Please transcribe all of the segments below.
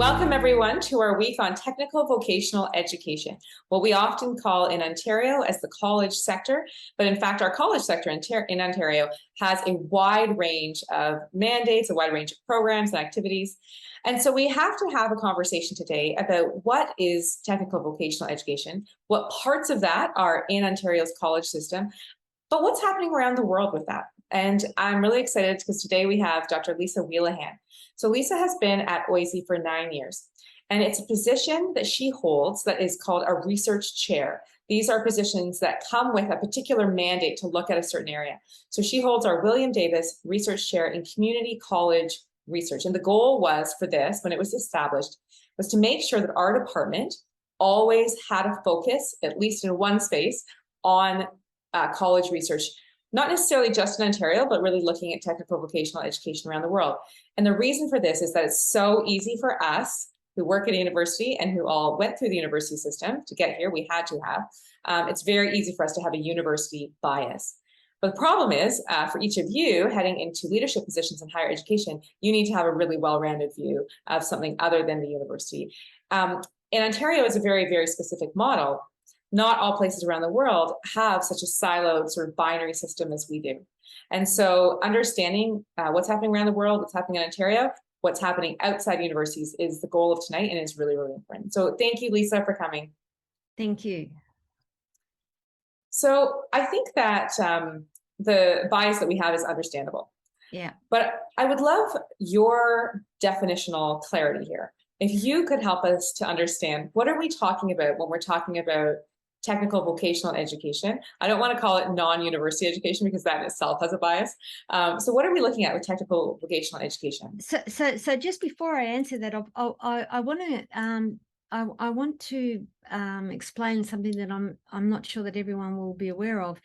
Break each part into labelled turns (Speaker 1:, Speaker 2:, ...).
Speaker 1: Welcome everyone to our week on technical vocational education, what we often call in Ontario as the college sector, but in fact our college sector in Ontario has a wide range of mandates, a wide range of programs and activities. And so we have to have a conversation today about what is technical vocational education, what parts of that are in Ontario's college system, but what's happening around the world with that. And I'm really excited because today we have Dr. Leesa Wheelahan. So Leesa has been at OISE for 9 years, and it's a position that she holds that is called a research chair. These are positions that come with a particular mandate to look at a certain area. So she holds our William Davis Research Chair in Community College Research. And the goal was for this, when it was established, was to make sure that our department always had a focus, at least in one space, on college research, not necessarily just in Ontario, but really looking at technical vocational education around the world. And the reason for this is that it's so easy for us who work at a university and who all went through the university system to get here. We had to have. It's very easy for us to have a university bias. But the problem is, for each of you heading into leadership positions in higher education, you need to have a really well-rounded view of something other than the university. In Ontario, it's a very, very specific model. Not all places around the world have such a siloed sort of binary system as we do. And so understanding what's happening around the world, what's happening in Ontario, what's happening outside universities is the goal of tonight, and is really, really important. So thank you, Leesa, for coming.
Speaker 2: Thank you.
Speaker 1: So I think that the bias that we have is understandable.
Speaker 2: Yeah.
Speaker 1: But I would love your definitional clarity here. If you could help us to understand, what are we talking about when we're talking about technical vocational education? I don't want to call it non-university education because that in itself has a bias. So what are we looking at with technical vocational education?
Speaker 2: So just before I answer that, I want to explain something that I'm not sure that everyone will be aware of.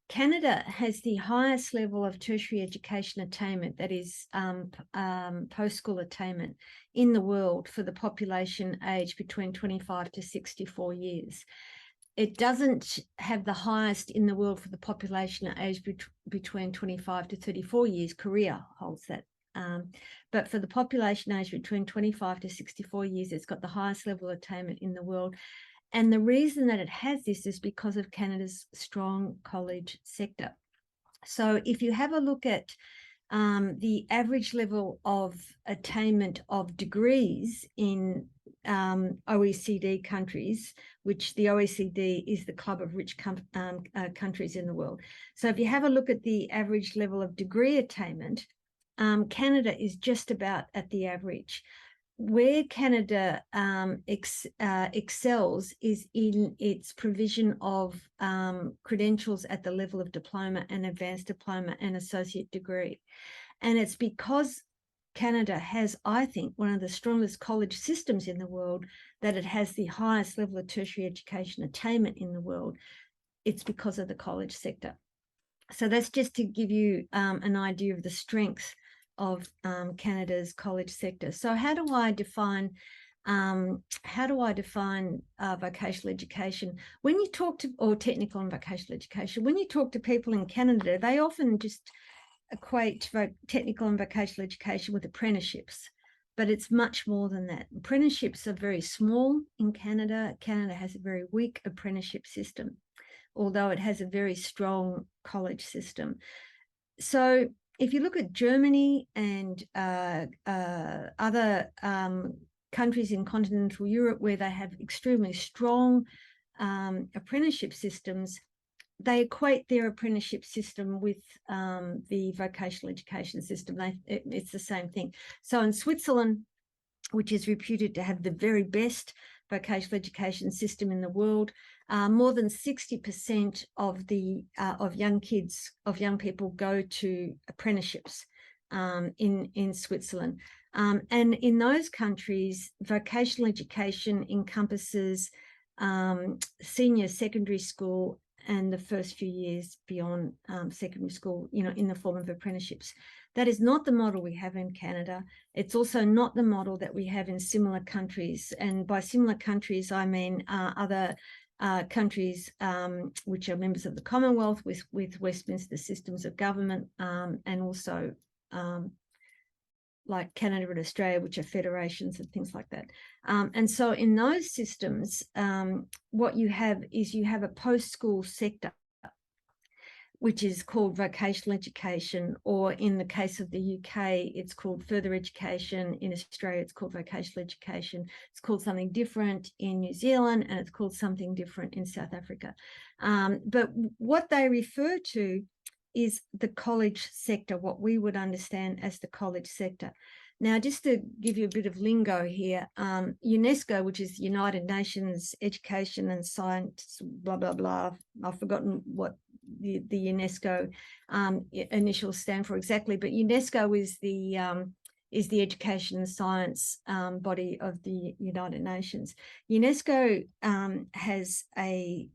Speaker 2: Canada has the highest level of tertiary education attainment, that is post-school attainment, in the world for the population aged between 25 to 64 years. It doesn't have the highest in the world for the population aged between 25 to 34 years. Korea holds that. But for the population aged between 25 to 64 years, it's got the highest level of attainment in the world. And the reason that it has this is because of Canada's strong college sector. So if you have a look at the average level of attainment of degrees in OECD countries, which the OECD is the club of rich countries in the world. So if you have a look at the average level of degree attainment, Canada is just about at the average. Where Canada excels is in its provision of credentials at the level of diploma and advanced diploma and associate degree. And it's because Canada has, I think, one of the strongest college systems in the world, that it has the highest level of tertiary education attainment in the world. It's because of the college sector. So that's just to give you an idea of the strength of Canada's college sector. So how do I define vocational education? When you talk to, or technical and vocational education, when you talk to people in Canada, they often just equate technical and vocational education with apprenticeships, but it's much more than that. Apprenticeships are very small in Canada. Canada has a very weak apprenticeship system, although it has a very strong college system. So if you look at Germany and other countries in continental Europe where they have extremely strong apprenticeship systems, they equate their apprenticeship system with the vocational education system. It's the same thing. So in Switzerland, which is reputed to have the very best vocational education system in the world, more than 60% of young people go to apprenticeships in Switzerland. And in those countries, vocational education encompasses senior secondary school and the first few years beyond secondary school, in the form of apprenticeships. That is not the model we have in Canada. It's also not the model that we have in similar countries. And by similar countries, I mean other countries which are members of the Commonwealth with Westminster systems of government, and also like Canada and Australia, which are federations and things like that. And so in those systems, what you have is you have a post-school sector, which is called vocational education, or in the case of the UK, it's called further education. In Australia, it's called vocational education. It's called something different in New Zealand, and it's called something different in South Africa. But what they refer to is the college sector, what we would understand as the college sector. Now, just to give you a bit of lingo here, UNESCO, which is United Nations Education and Science, blah, blah, blah. I've forgotten what the UNESCO initials stand for exactly, but UNESCO is the education and science body of the United Nations. UNESCO has a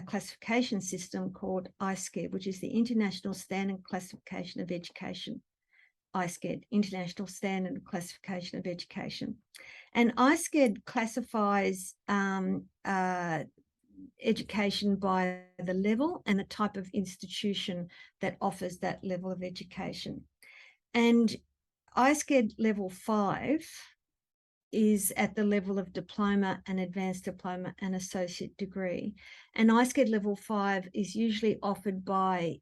Speaker 2: classification system called OISE, which is the International Standard Classification of Education. OISE, International Standard Classification of Education. And OISE classifies education by the level and the type of institution that offers that level of education. And OISE level 5 is at the level of diploma and advanced diploma and associate degree. And OISE level 5 is usually offered by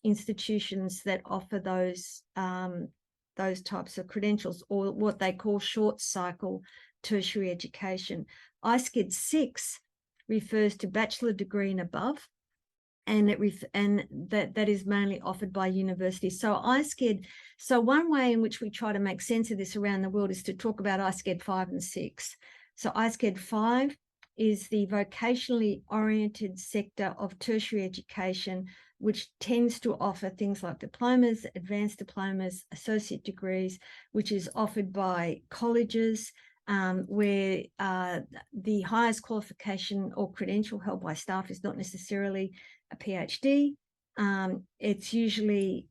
Speaker 2: institutions that offer those types of credentials, or what they call short cycle tertiary education. OISE 6 refers to bachelor degree and above, and that is mainly offered by universities. So one way in which we try to make sense of this around the world is to talk about OISE 5 and 6. So OISE 5 is the vocationally oriented sector of tertiary education, which tends to offer things like diplomas, advanced diplomas, associate degrees, which is offered by colleges, where the highest qualification or credential held by staff is not necessarily a PhD. It's usually,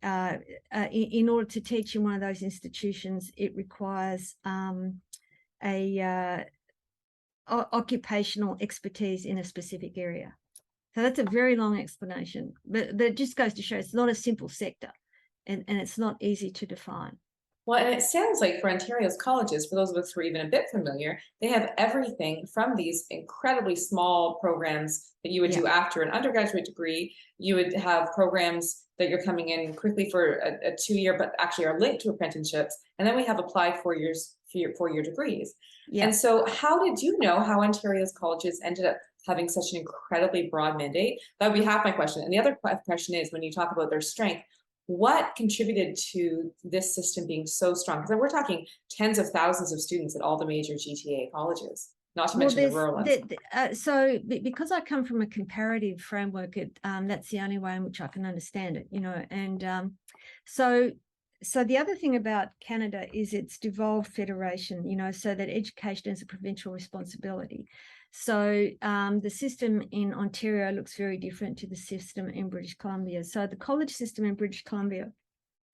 Speaker 2: in order to teach in one of those institutions, it requires occupational expertise in a specific area. So that's a very long explanation, but that just goes to show it's not a simple sector, and it's not easy to define.
Speaker 1: Well, and it sounds like for Ontario's colleges, for those of us who are even a bit familiar, they have everything from these incredibly small programs that you would do after an undergraduate degree. You would have programs that you're coming in quickly for a 2-year, but actually are linked to apprenticeships. And then we have applied 4 years for your 4-year degrees. And so how did you know how Ontario's colleges ended up having such an incredibly broad mandate? That would be half my question. And the other question is, when you talk about their strength, what contributed to this system being so strong? Because we're talking tens of thousands of students at all the major GTA colleges, not to mention the rural ones.
Speaker 2: So because I come from a comparative framework, that's the only way in which I can understand it, and so the other thing about Canada is its devolved federation, so that education is a provincial responsibility. So the system in Ontario looks very different to the system in British Columbia. So the college system in British Columbia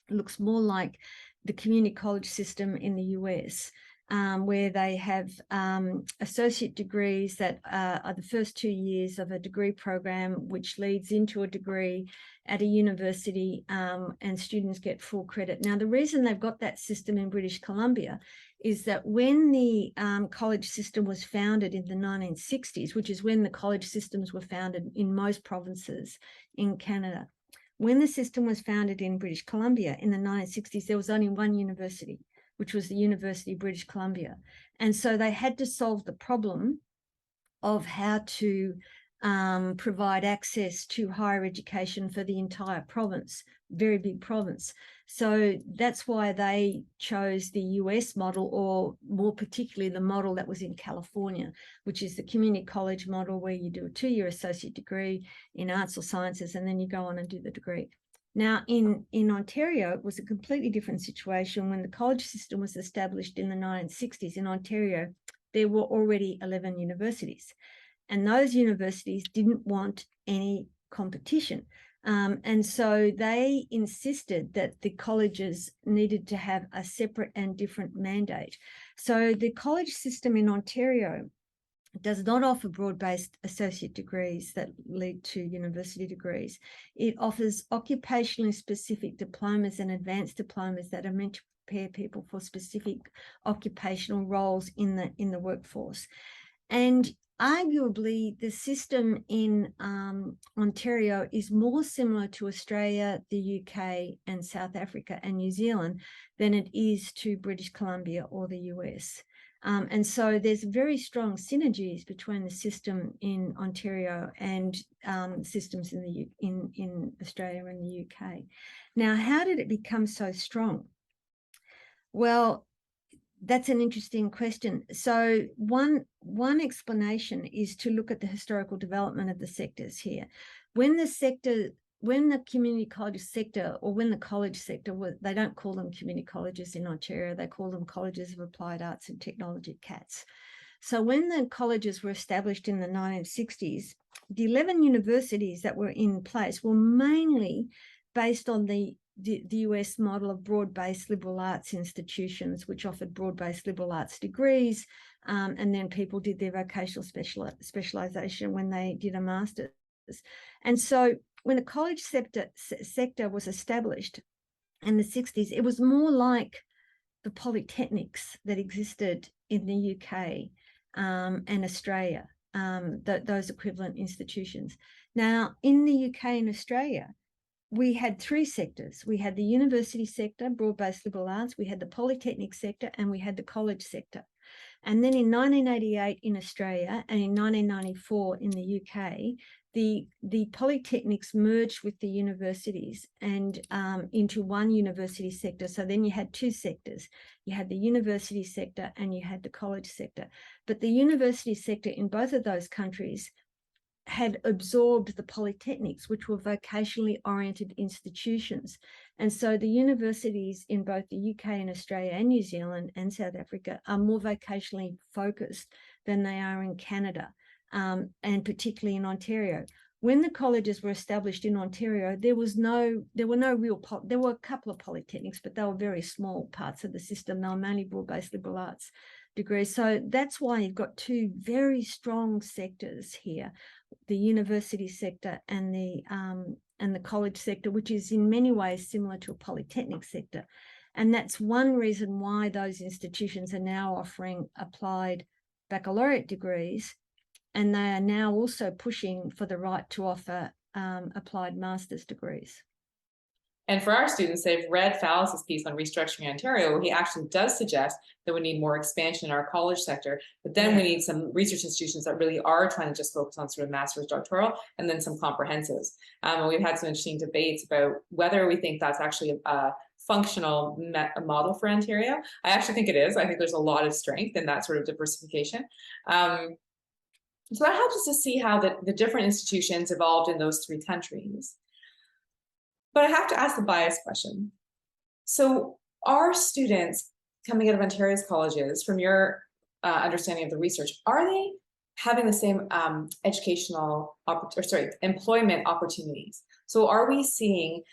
Speaker 2: looks more like the community college system in the US, where they have associate degrees that are the first 2 years of a degree program, which leads into a degree at a university, and students get full credit. Now, the reason they've got that system in British Columbia is that when the college system was founded in the 1960s, which is when the college systems were founded in most provinces in Canada, when the system was founded in British Columbia in the 1960s, there was only one university, which was the University of British Columbia. And so they had to solve the problem of how to provide access to higher education for the entire province, very big province. So that's why they chose the US model, or more particularly the model that was in California, which is the community college model, where you do a 2-year associate degree in arts or sciences, and then you go on and do the degree. Now, in Ontario, it was a completely different situation. When the college system was established in the 1960s in Ontario, there were already 11 universities, and those universities didn't want any competition. And so they insisted that the colleges needed to have a separate and different mandate. So the college system in Ontario does not offer broad-based associate degrees that lead to university degrees. It offers occupationally specific diplomas and advanced diplomas that are meant to prepare people for specific occupational roles in the workforce. And arguably, the system in Ontario is more similar to Australia, the UK, and South Africa and New Zealand than it is to British Columbia or the US. And so there's very strong synergies between the system in Ontario and systems in Australia and the UK. Now, how did it become so strong? Well, that's an interesting question. So one explanation is to look at the historical development of the sectors here. When the community college sector, or when the college sector, they don't call them community colleges in Ontario, they call them colleges of applied arts and technology, CATS. So when the colleges were established in the 1960s, the 11 universities that were in place were mainly based on the US model of broad-based liberal arts institutions, which offered broad-based liberal arts degrees, and then people did their vocational specialization when they did a master's. And so when the college sector was established in the 60s, it was more like the polytechnics that existed in the UK and Australia, those equivalent institutions. Now, in the UK and Australia, we had three sectors. We had the university sector, broad-based liberal arts, we had the polytechnic sector, and we had the college sector. And then in 1988 in Australia and in 1994 in the UK, the polytechnics merged with the universities and into one university sector. So then you had two sectors. You had the university sector and you had the college sector. But the university sector in both of those countries had absorbed the polytechnics, which were vocationally oriented institutions. And so the universities in both the UK and Australia and New Zealand and South Africa are more vocationally focused than they are in Canada, and particularly in Ontario. When the colleges were established in Ontario, there were a couple of polytechnics, but they were very small parts of the system. They were mainly broad-based liberal arts degrees. So that's why you've got two very strong sectors here, the university sector and the college sector, which is in many ways similar to a polytechnic sector. And that's one reason why those institutions are now offering applied baccalaureate degrees, and they are now also pushing for the right to offer applied master's degrees.
Speaker 1: And for our students, they've read Fallis's piece on restructuring Ontario, where he actually does suggest that we need more expansion in our college sector, but then we need some research institutions that really are trying to just focus on sort of master's, doctoral, and then some comprehensives. And we've had some interesting debates about whether we think that's actually a functional model for Ontario. I actually think it is. I think there's a lot of strength in that sort of diversification. So that helps us to see how the different institutions evolved in those three countries. But I have to ask the bias question. So are students coming out of Ontario's colleges, from your understanding of the research, are they having the same employment opportunities? So are we seeing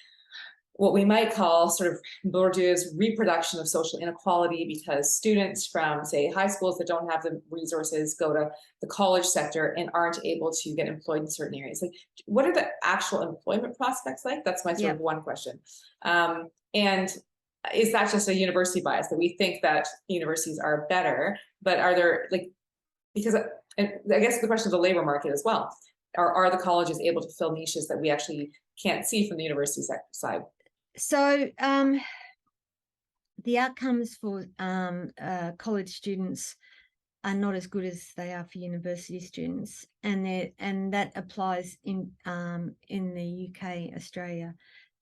Speaker 1: what we might call sort of Bourdieu's reproduction of social inequality, because students from, say, high schools that don't have the resources go to the college sector and aren't able to get employed in certain areas? Like, what are the actual employment prospects like? That's my sort of one question. And is that just a university bias that we think that universities are better, but are there, like, because and I guess the question of the labor market as well, are the colleges able to fill niches that we actually can't see from the university side?
Speaker 2: So the outcomes for college students are not as good as they are for university students, and that applies in the UK, Australia,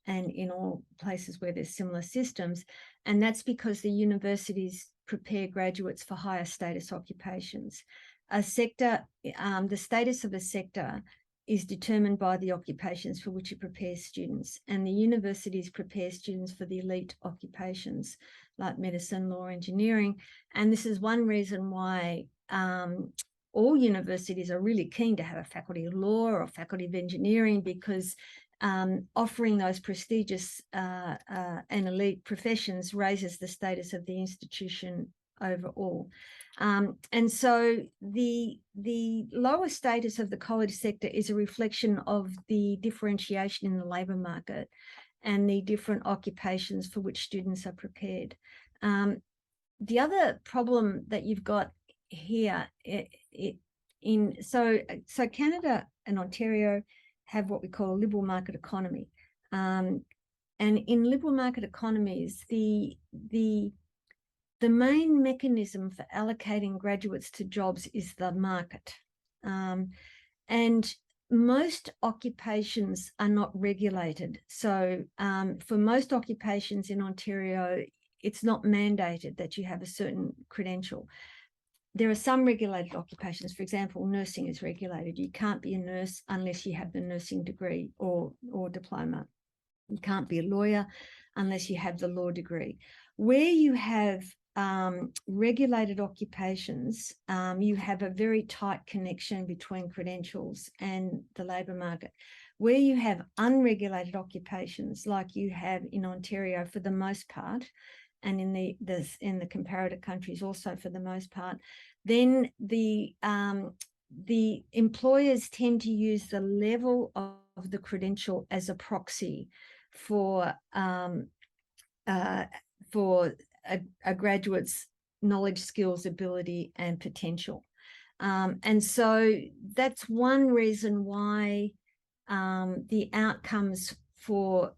Speaker 2: and in all places where there's similar systems. And that's because the universities prepare graduates for higher status occupations. A sector, the status of a sector is determined by the occupations for which it prepares students, and the universities prepare students for the elite occupations like medicine, law, engineering. And this is one reason why all universities are really keen to have a faculty of law or a faculty of engineering, because offering those prestigious and elite professions raises the status of the institution overall. And so the lower status of the college sector is a reflection of the differentiation in the labour market and the different occupations for which students are prepared. The other problem that you've got here, so Canada and Ontario have what we call a liberal market economy, and in liberal market economies, the main mechanism for allocating graduates to jobs is the market, and most occupations are not regulated. So for most occupations in Ontario, it's not mandated that you have a certain credential. There are some regulated occupations. For example, nursing is regulated. You can't be a nurse unless you have the nursing degree or diploma. You can't be a lawyer unless you have the law degree. Where you have regulated occupations, you have a very tight connection between credentials and the labour market. Where you have unregulated occupations, like you have in Ontario for the most part, and in the comparator countries also for the most part, then the employers tend to use the level of the credential as a proxy for a graduate's knowledge, skills, ability, and potential. And so that's one reason why the outcomes for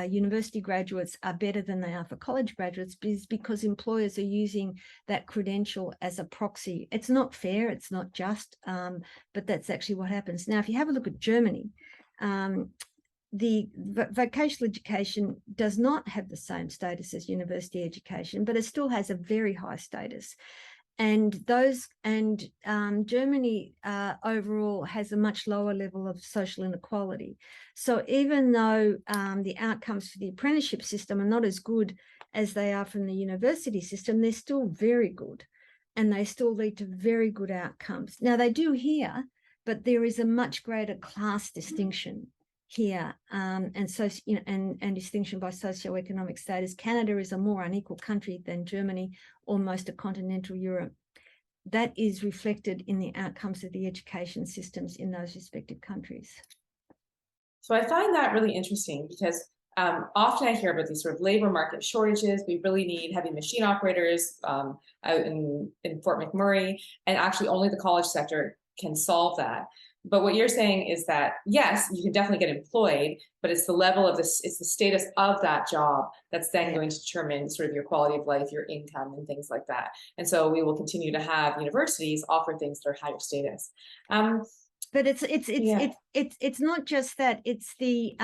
Speaker 2: university graduates are better than they are for college graduates, is because employers are using that credential as a proxy. It's not fair, it's not just, but that's actually what happens. Now, if you have a look at Germany, the vocational education does not have the same status as university education, but it still has a very high status. And Germany overall has a much lower level of social inequality. So even though the outcomes for the apprenticeship system are not as good as they are from the university system, they're still very good, and they still lead to very good outcomes. Now, they do here, but there is a much greater class distinction here, and so and distinction by socioeconomic status. Canada is a more unequal country than Germany or most of continental Europe. That is reflected in the outcomes of the education systems in those respective countries.
Speaker 1: So I find that really interesting because often I hear about these sort of labor market shortages. We really need heavy machine operators out in Fort McMurray, and actually only the college sector can solve that. But what you're saying is that, yes, you can definitely get employed, but it's the level of this, it's the status of that job that's then going to determine sort of your quality of life, your income, and things like that. And so we will continue to have universities offer things that are higher status.
Speaker 2: But it's not just that. It's the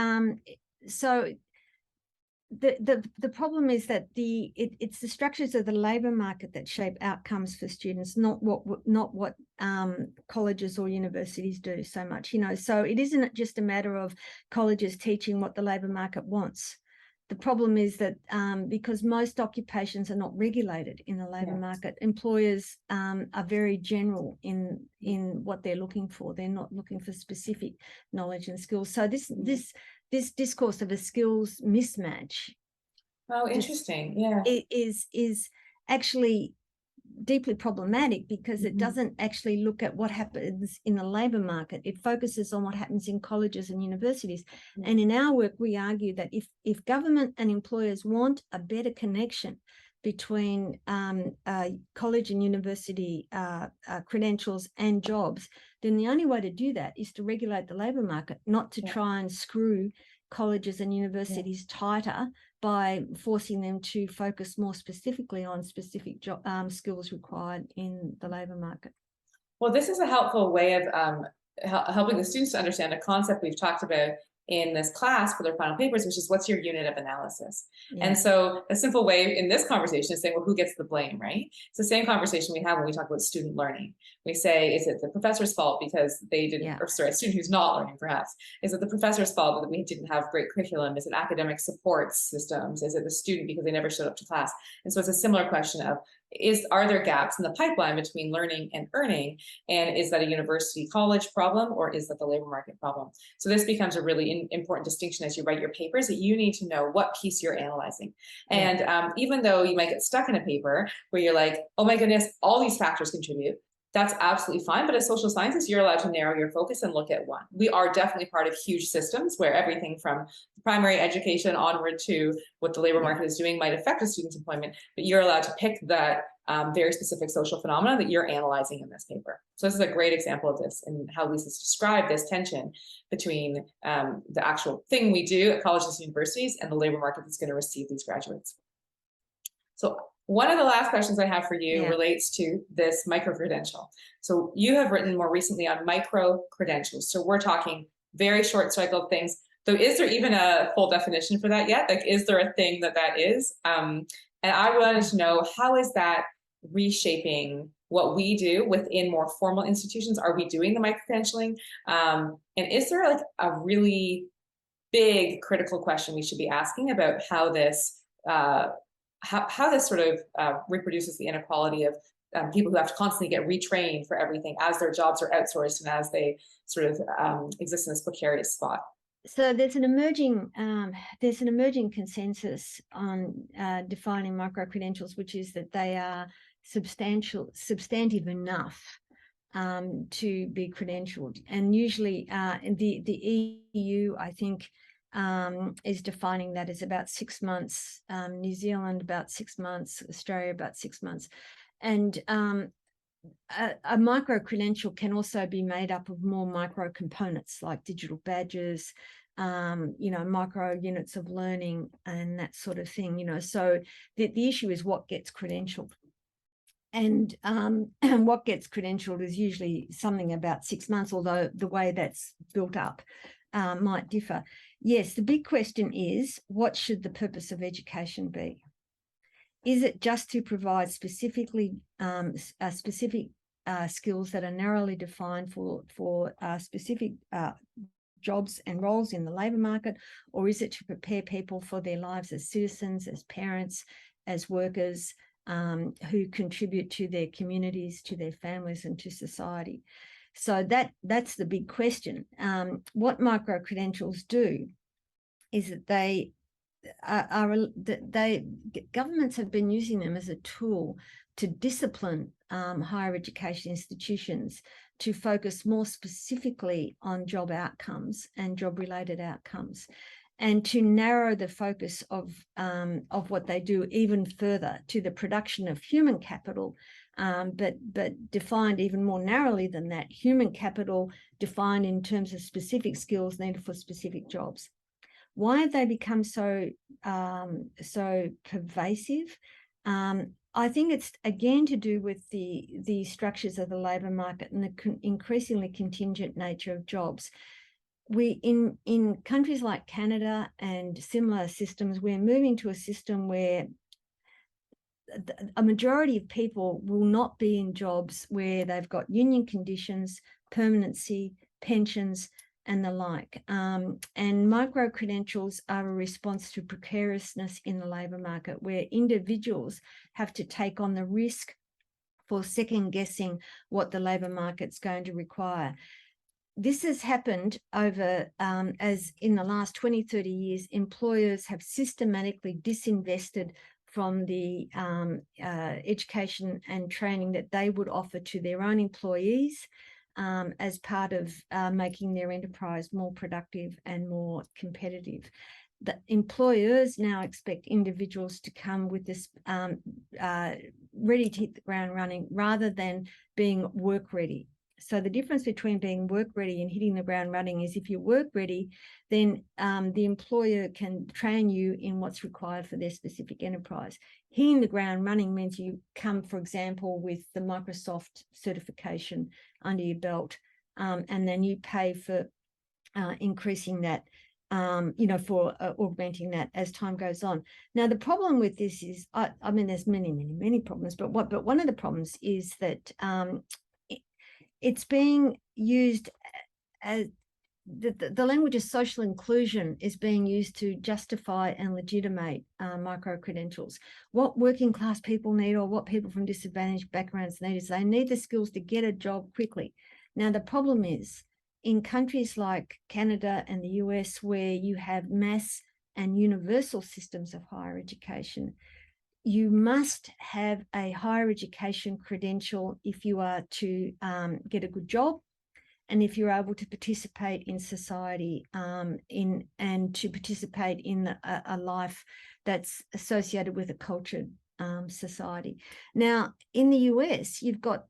Speaker 2: so the problem is that it's the structures of the labor market that shape outcomes for students, not what colleges or universities do so much. So it isn't just a matter of colleges teaching what the labor market wants. The problem is that because most occupations are not regulated in the labor market, employers are very general in what they're looking for. They're not looking for specific knowledge and skills. So this discourse of a skills mismatch.
Speaker 1: Oh, interesting. Yeah.
Speaker 2: It is actually deeply problematic because it doesn't actually look at what happens in the labor market. It focuses on what happens in colleges and universities. And in our work, we argue that if government and employers want a better connection between college and university credentials and jobs, then the only way to do that is to regulate the labor market, not to try and screw colleges and universities tighter by forcing them to focus more specifically on specific skills required in the labor market.
Speaker 1: Well, this is a helpful way of helping the students to understand a concept we've talked about in this class for their final papers, which is what's your unit of analysis? And so a simple way in this conversation is saying, well, who gets the blame, right? It's the same conversation we have when we talk about student learning. We say, is it the professor's fault because they didn't, or sorry, a student who's not learning perhaps, is it the professor's fault that we didn't have great curriculum? Is it academic support systems? Is it the student because they never showed up to class? And so it's a similar question of, are there gaps in the pipeline between learning and earning? And is that a university college problem, or is that the labor market problem? So this becomes a really important distinction as you write your papers, that you need to know what piece you're analyzing. And even though you might get stuck in a paper where you're like, oh my goodness, all these factors contribute, that's absolutely fine. But as social scientists, you're allowed to narrow your focus and look at one. We are definitely part of huge systems where everything from primary education onward to what the labor market is doing might affect a student's employment, but you're allowed to pick that very specific social phenomena that you're analyzing in this paper. So this is a great example of this and how Leesa's described this tension between the actual thing we do at colleges and universities and the labor market that's going to receive these graduates. So one of the last questions I have for you relates to this micro-credential. So you have written more recently on micro-credentials. So we're talking very short cycle things. So is there even a full definition for that yet? Like, is there a thing that is? And I wanted to know, how is that reshaping what we do within more formal institutions? Are we doing the micro-credentialing? And is there like a really big critical question we should be asking about how this how this sort of reproduces the inequality of people who have to constantly get retrained for everything as their jobs are outsourced and as they sort of exist in this precarious spot?
Speaker 2: So there's an emerging consensus on defining micro-credentials, which is that they are substantive enough to be credentialed. And usually the EU, I think, is defining that as about 6 months, New Zealand about 6 months, Australia about 6 months. And a micro-credential can also be made up of more micro components like digital badges, micro units of learning and that sort of thing, so the issue is what gets credentialed. And what gets credentialed is usually something about 6 months, although the way that's built up might differ. Yes, the big question is, what should the purpose of education be? Is it just to provide specific skills that are narrowly defined for specific jobs and roles in the labour market, or is it to prepare people for their lives as citizens, as parents, as workers who contribute to their communities, to their families, and to society? So that's the big question. What micro-credentials do is that governments have been using them as a tool to discipline higher education institutions to focus more specifically on job outcomes and job-related outcomes, and to narrow the focus of what they do even further to the production of human capital, but defined even more narrowly than that, human capital defined in terms of specific skills needed for specific jobs. Why have they become so pervasive? I think it's again to do with the structures of the labour market and the increasingly contingent nature of jobs. We in countries like Canada and similar systems, we're moving to a system where a majority of people will not be in jobs where they've got union conditions, permanency, pensions, and the like. And micro-credentials are a response to precariousness in the labour market, where individuals have to take on the risk for second-guessing what the labour market's going to require. This has happened over, as in the last 20, 30 years, employers have systematically disinvested from the education and training that they would offer to their own employees as part of making their enterprise more productive and more competitive. The employers now expect individuals to come with this ready to hit the ground running rather than being work ready. So the difference between being work ready and hitting the ground running is if you're work ready, then the employer can train you in what's required for their specific enterprise. Hitting the ground running means you come, for example, with the Microsoft certification under your belt, and then you pay for increasing that, for augmenting that as time goes on. Now, the problem with this is, I mean, there's many problems, but one of the problems is that it's being used the language of social inclusion is being used to justify and legitimate micro credentials. What working class people need, or what people from disadvantaged backgrounds need, is they need the skills to get a job quickly. Now, the problem is in countries like Canada and the US, where you have mass and universal systems of higher education, you must have a higher education credential if you are to get a good job, and if you're able to participate in society, and to participate in a life that's associated with a cultured society. Now, in the US, you've got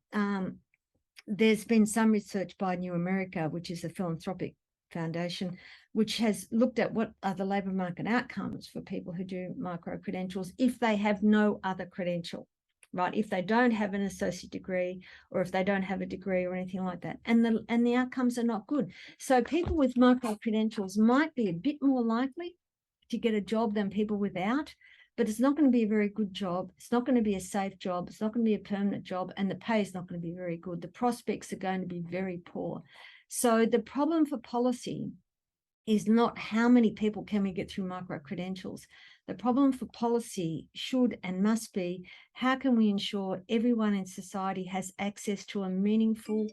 Speaker 2: there's been some research by New America, which is a philanthropic foundation, which has looked at what are the labour market outcomes for people who do micro credentials if they have no other credential, right? If they don't have an associate degree, or if they don't have a degree or anything like that, and the outcomes are not good. So people with micro credentials might be a bit more likely to get a job than people without, but it's not going to be a very good job. It's not going to be a safe job. It's not going to be a permanent job, and the pay is not going to be very good. The prospects are going to be very poor. So the problem for policy is not how many people can we get through micro credentials. The problem for policy should and must be, how can we ensure everyone in society has access to a meaningful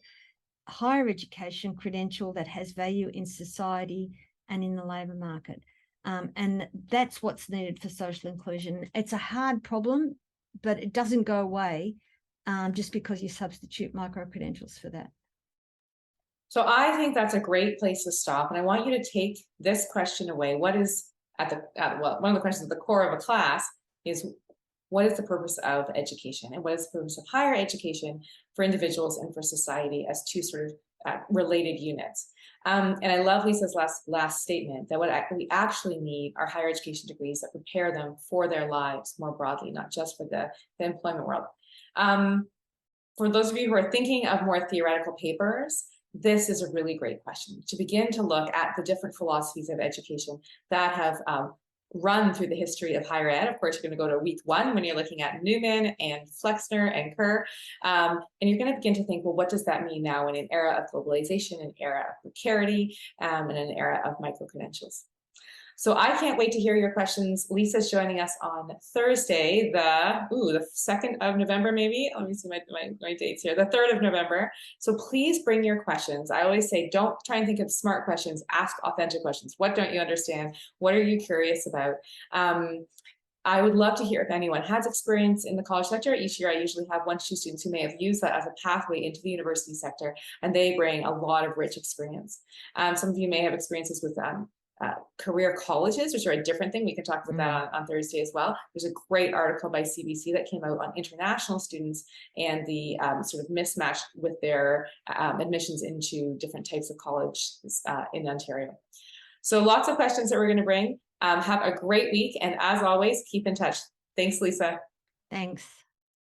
Speaker 2: higher education credential that has value in society and in the labour market? And that's what's needed for social inclusion. It's a hard problem, but it doesn't go away just because you substitute micro credentials for that.
Speaker 1: So I think that's a great place to stop. And I want you to take this question away. What is well, one of the questions at the core of a class is, what is the purpose of education, and what is the purpose of higher education for individuals and for society as two sort of related units? And I love Leesa's last statement, that what we actually need are higher education degrees that prepare them for their lives more broadly, not just for the employment world. For those of you who are thinking of more theoretical papers, this is a really great question to begin to look at the different philosophies of education that have run through the history of higher ed. Of course, you're going to go to week one when you're looking at Newman and Flexner and Kerr, and you're going to begin to think, well, what does that mean now in an era of globalization, an era of precarity, and an era of micro-credentials? So I can't wait to hear your questions. Leesa's joining us on Thursday, the 2nd of November, maybe. Let me see my dates here, the 3rd of November. So please bring your questions. I always say, don't try and think of smart questions, ask authentic questions. What don't you understand? What are you curious about? I would love to hear if anyone has experience in the college sector. Each year I usually have 1 to 2 students who may have used that as a pathway into the university sector, and they bring a lot of rich experience. Some of you may have experiences with career colleges, which are a different thing. We can talk about that on Thursday as well. There's a great article by CBC that came out on international students and the sort of mismatch with their admissions into different types of college in Ontario. So lots of questions that we're going to bring. Have a great week, and as always, keep in touch. Thanks, Leesa.
Speaker 2: Thanks.